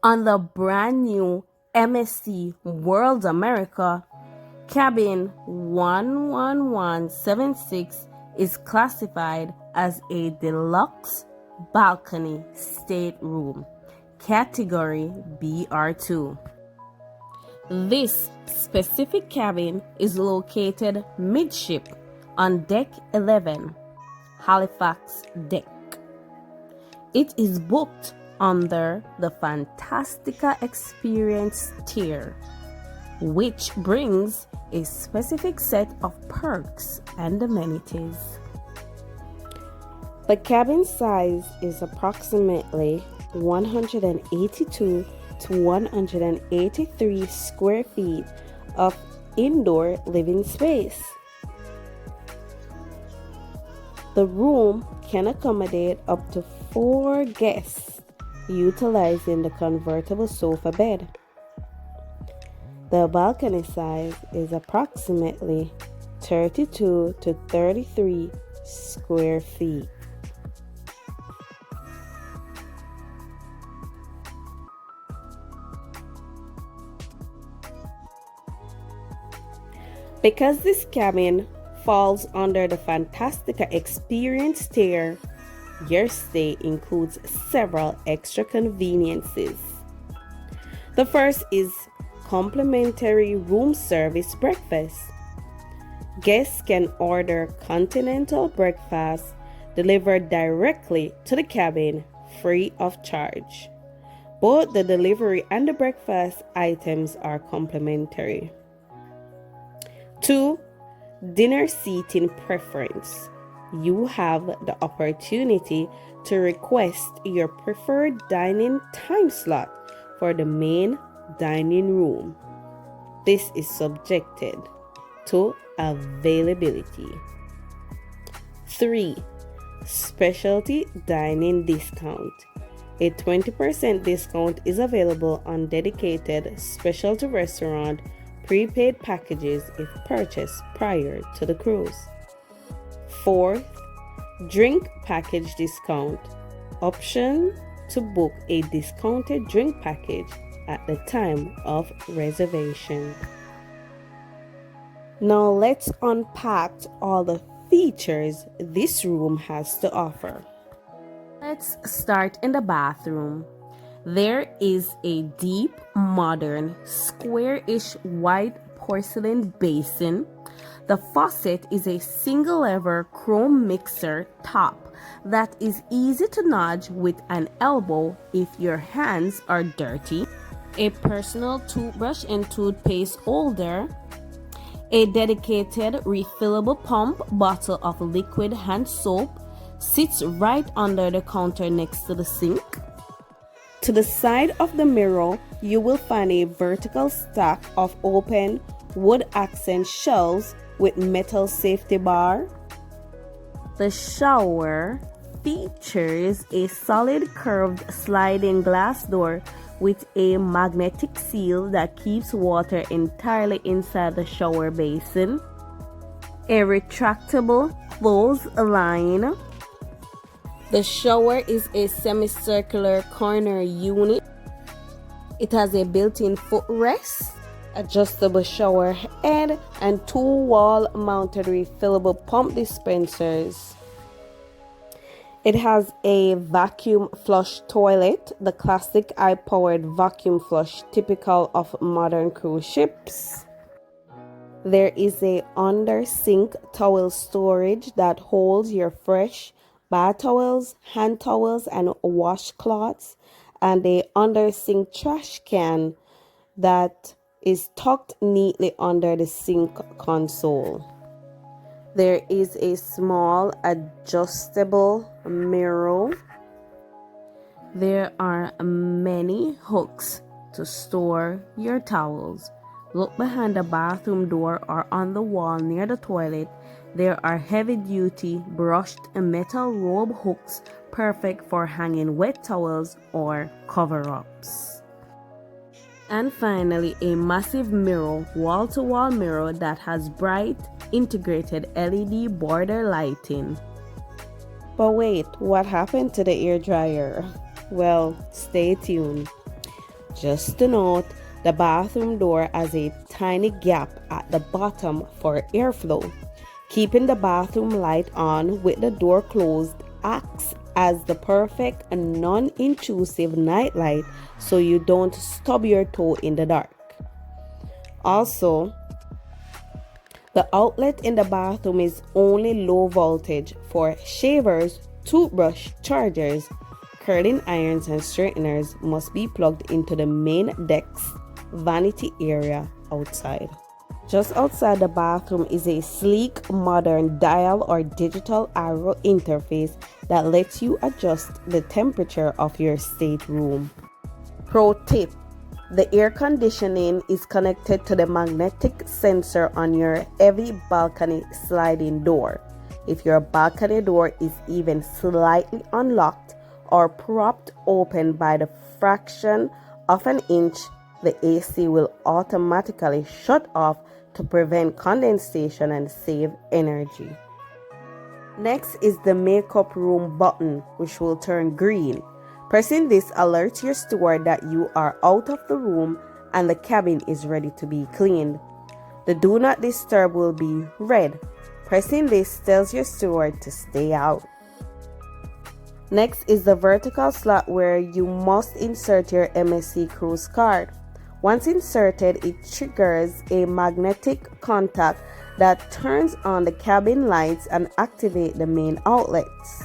On the brand new MSC World America, cabin 11176 is classified as a deluxe balcony stateroom, category BR2. This specific cabin is located midship on deck 11, Halifax deck. It is booked under the Fantastica experience tier, which brings a specific set of perks and amenities. The cabin size is approximately 182 to 183 square feet of indoor living space. The room can accommodate up to 4 guests, utilizing the convertible sofa bed. The balcony size is approximately 32 to 33 square feet. Because this cabin falls under the Fantastica experience tier, your stay includes several extra conveniences. The first is complimentary room service breakfast. Guests can order continental breakfast delivered directly to the cabin free of charge. Both the delivery and the breakfast items are complimentary. 2. Dinner seating preference. You have the opportunity to request your preferred dining time slot for the main dining room. This is subjected to availability. 3. Specialty dining discount. A 20% discount is available on dedicated specialty restaurant prepaid packages if purchased prior to the cruise. 4th, drink package discount. Option to book a discounted drink package at the time of reservation. Now let's unpack all the features this room has to offer. Let's start in the bathroom. There is a deep, modern, square-ish white porcelain basin. The faucet is a single-lever chrome mixer top that is easy to nudge with an elbow if your hands are dirty. A personal toothbrush and toothpaste holder. A dedicated refillable pump bottle of liquid hand soap sits right under the counter next to the sink. To the side of the mirror, you will find a vertical stack of open wood accent shelves with metal safety bar. The shower features a solid curved sliding glass door with a magnetic seal that keeps water entirely inside the shower basin. A retractable clothesline. The shower is a semicircular corner unit. It has a built-in footrest, adjustable shower head, and 2 wall-mounted refillable pump dispensers. It has a vacuum flush toilet, the classic eye-powered vacuum flush typical of modern cruise ships. There is a under-sink towel storage that holds your fresh bath towels, hand towels, and washcloths, and a under-sink trash can that is tucked neatly under the sink console. There is a small adjustable mirror. There are many hooks to store your towels. Look behind the bathroom door or on the wall near the toilet. There are heavy-duty brushed metal robe hooks perfect for hanging wet towels or cover-ups. And finally, a massive mirror, wall-to-wall mirror that has bright, integrated LED border lighting. But wait, what happened to the air dryer? Well, stay tuned. Just to note, the bathroom door has a tiny gap at the bottom for airflow. Keeping the bathroom light on with the door closed acts as the perfect and non-intrusive nightlight so you don't stub your toe in the dark. Also, the outlet in the bathroom is only low voltage for shavers, toothbrush chargers. Curling irons and straighteners must be plugged into the main deck's vanity area outside. Just outside the bathroom is a sleek, modern dial or digital arrow interface that lets you adjust the temperature of your stateroom. Pro tip: the air conditioning is connected to the magnetic sensor on your heavy balcony sliding door. If your balcony door is even slightly unlocked or propped open by the fraction of an inch, the AC will automatically shut off to prevent condensation and save energy. Next is the makeup room button, which will turn green. Pressing this alerts your steward that you are out of the room and the cabin is ready to be cleaned. The do not disturb will be red. Pressing this tells your steward to stay out. Next is the vertical slot where you must insert your MSC cruise card. Once inserted, it triggers a magnetic contact that turns on the cabin lights and activate the main outlets.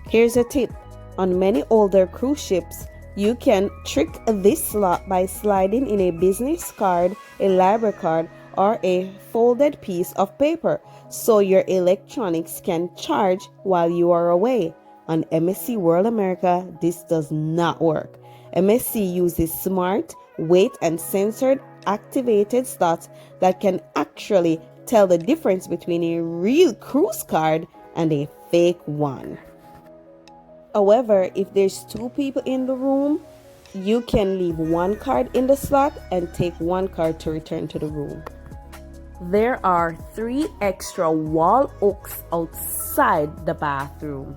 Here's a tip. On many older cruise ships, you can trick this slot by sliding in a business card, a library card, or a folded piece of paper so your electronics can charge while you are away. On MSC World America, this does not work. MSC uses smart, weight and sensored activated slots that can actually tell the difference between a real cruise card and a fake one. However, if there's 2 people in the room, you can leave 1 card in the slot and take 1 card to return to the room. There are 3 extra wall hooks outside the bathroom.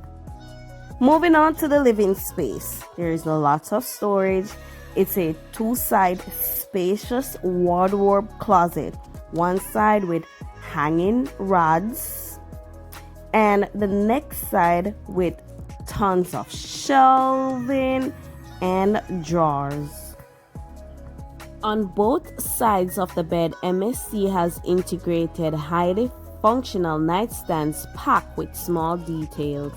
Moving on to the living space, there is lots of storage. It's a 2-side spacious wardrobe closet, one side with hanging rods and the next side with tons of shelving and drawers. On both sides of the bed, MSC has integrated highly functional nightstands packed with small details.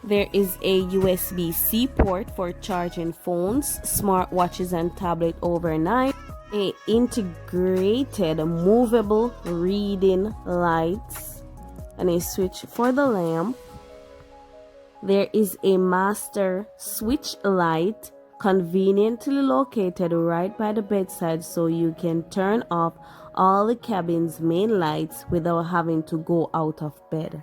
There is a USB-C port for charging phones, smartwatches and tablet overnight, a integrated movable reading lights, and a switch for the lamp. There is a master switch light conveniently located right by the bedside so you can turn off all the cabin's main lights without having to go out of bed.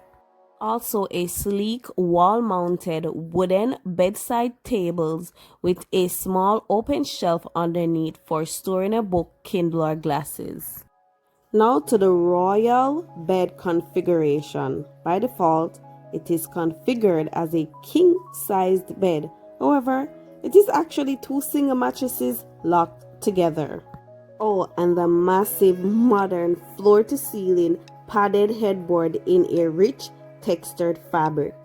Also, a sleek wall-mounted wooden bedside tables with a small open shelf underneath for storing a book, Kindle, or glasses. Now to the royal bed configuration. By default, it is configured as a king-sized bed. However, it is actually 2 single mattresses locked together. Oh, and the massive modern floor-to-ceiling padded headboard in a rich textured fabric.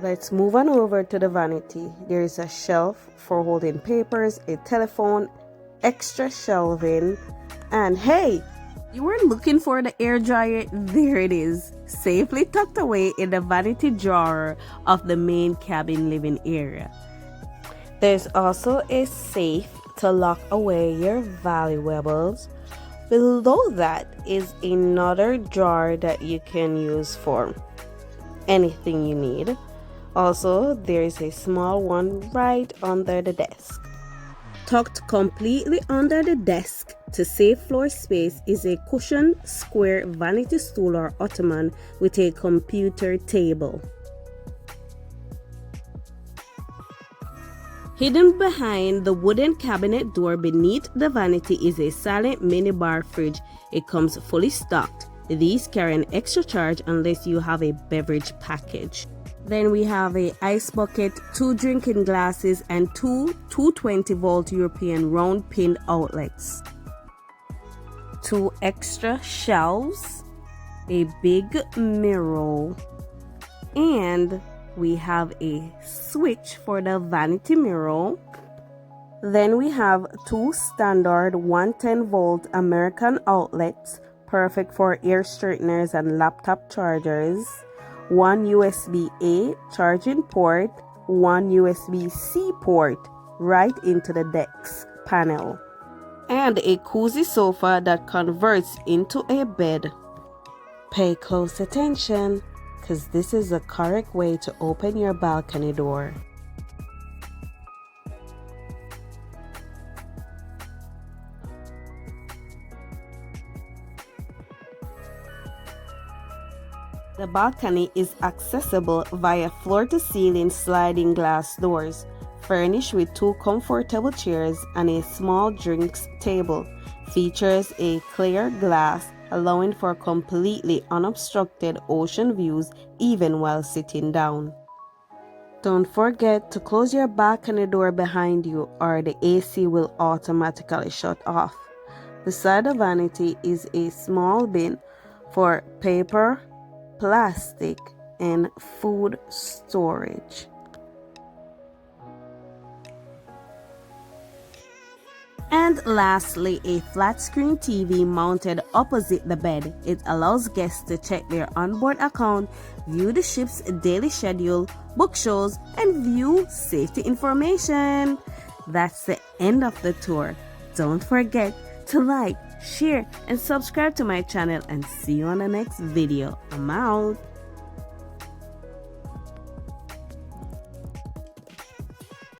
Let's move on over to the vanity. There is a shelf for holding papers, a telephone, extra shelving, and hey, you were looking for the air dryer? There it is, safely tucked away in the vanity drawer of the main cabin living area. There's also a safe to lock away your valuables. Below that is another drawer that you can use for anything you need. Also, there is a small one right under the desk. Tucked completely under the desk to save floor space is a cushioned square vanity stool or ottoman with a computer table. Hidden behind the wooden cabinet door beneath the vanity is a silent minibar fridge. It comes fully stocked. These carry an extra charge unless you have a beverage package. Then we have a ice bucket, 2 drinking glasses, and 2 220-volt European round pin outlets. 2 extra shelves, a big mirror, and we have a switch for the vanity mirror. Then we have 2 standard 110-volt American outlets, perfect for ear straighteners and laptop chargers. 1 USB-A charging port, 1 USB-C port right into the desk panel, and a cozy sofa that converts into a bed. Pay close attention, because this is the correct way to open your balcony door. The balcony is accessible via floor-to-ceiling sliding glass doors, furnished with 2 comfortable chairs and a small drinks table. Features a clear glass, allowing for completely unobstructed ocean views even while sitting down. Don't forget to close your balcony door behind you, or the AC will automatically shut off. Beside the vanity is a small bin for paper, plastic, and food storage. And lastly, a flat screen TV mounted opposite the bed. It allows guests to check their onboard account, view the ship's daily schedule, book shows, and view safety information. That's the end of the tour. Don't forget to like, share, and subscribe to my channel, and see you on the next video. I'm out.